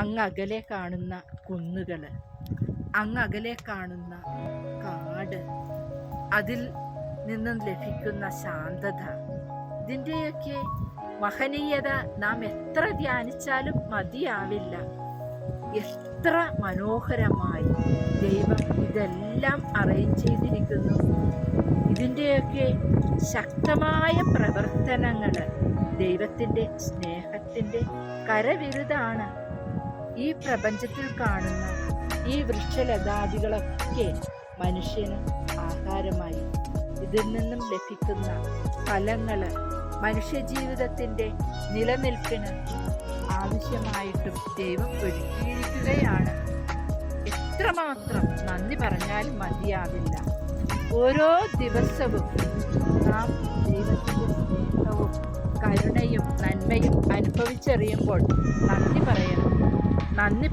അങ്ങകലെ കാണുന്ന കുന്നുകൾ, അങ്ങകലെ കാണുന്ന കാട്, അതിൽ നിന്നും ലഭിക്കുന്ന ശാന്തത, ഇതിൻ്റെയൊക്കെ മഹനീയത നാം എത്ര ധ്യാനിച്ചാലും മതിയാവില്ല. എത്ര മനോഹരമായി ദൈവം ഇതെല്ലാം അറേഞ്ച് ചെയ്തിരിക്കുന്നു. ഇതിൻ്റെയൊക്കെ ശക്തമായ പ്രവർത്തനങ്ങൾ ദൈവത്തിൻ്റെ സ്നേഹത്തിൻ്റെ കരവിരുതാണ്. ഈ പ്രപഞ്ചത്തിൽ കാണുന്ന ഈ വൃക്ഷലതാദികളൊക്കെ മനുഷ്യന് ആഹാരമായി. ഇതിൽ നിന്നും ലഭിക്കുന്ന ഫലങ്ങൾ മനുഷ്യജീവിതത്തിൻ്റെ നിലനിൽപ്പിന് ആവശ്യമായിട്ടും ദൈവം ഒരുക്കിയിരിക്കുകയാണ്. എത്രമാത്രം നന്ദി പറഞ്ഞാലും മതിയാവില്ല. ഓരോ ദിവസവും നാം ദൈവത്തിൻ്റെ സ്നേഹവും കരുണയും നന്മയും അനുഭവിച്ചറിയുമ്പോൾ നന്ദി പറയണം. നന്ദി